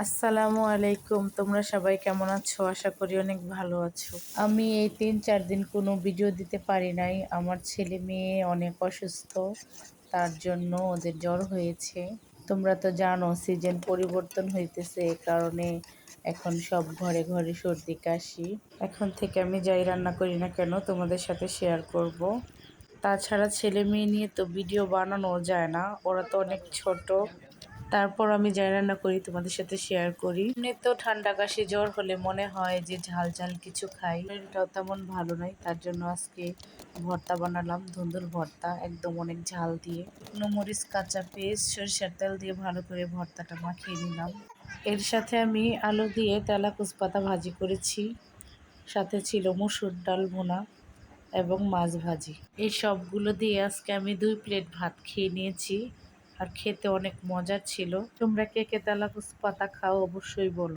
আসসালামু আলাইকুম। তোমরা সবাই কেমন আছো? আশা করি অনেক ভালো আছো। আমি এই ৩-৪ দিন কোনো ভিডিও দিতে পারি নাই। আমার ছেলে মেয়ে অনেক অসুস্থ, তার জন্য ওদের জ্বর হয়েছে। তোমরা তো জানো সিজন পরিবর্তন হইতেছে, এ কারণে এখন সব ঘরে ঘরে সর্দি কাশি। এখন থেকে আমি যাই রান্না করি না কেন তোমাদের সাথে শেয়ার করব। তাছাড়া ছেলে মেয়ে নিয়ে তো ভিডিও বানানো যায় না, ওরা তো অনেক ছোট। তারপর আমি যাই রান্না করি তোমাদের সাথে শেয়ার করি। এমনি তো ঠান্ডা কাশি জ্বর হলে মনে হয় যে ঝাল ঝাল কিছু খাই, শরীরটাও তেমন ভালো নয়। তার জন্য আজকে ভর্তা বানালাম, ধুন্দুল ভর্তা, একদম অনেক ঝাল দিয়ে। শুকনো মরিচ, কাঁচা পেঁয়াজ, সরিষার তেল দিয়ে ভালো করে ভর্তাটা মাখিয়ে নিলাম। এর সাথে আমি আলু দিয়ে তেলাকুচ পাতা ভাজি করেছি, সাথে ছিল মসুর ডাল ভুনা এবং মাছ ভাজি। এই সবগুলো দিয়ে আজকে আমি 2 প্লেট ভাত খেয়ে নিয়েছি, আর খেতে অনেক মজার ছিল। তোমরা কে কে তেলাকুচ পাতা খাও অবশ্যই বলো।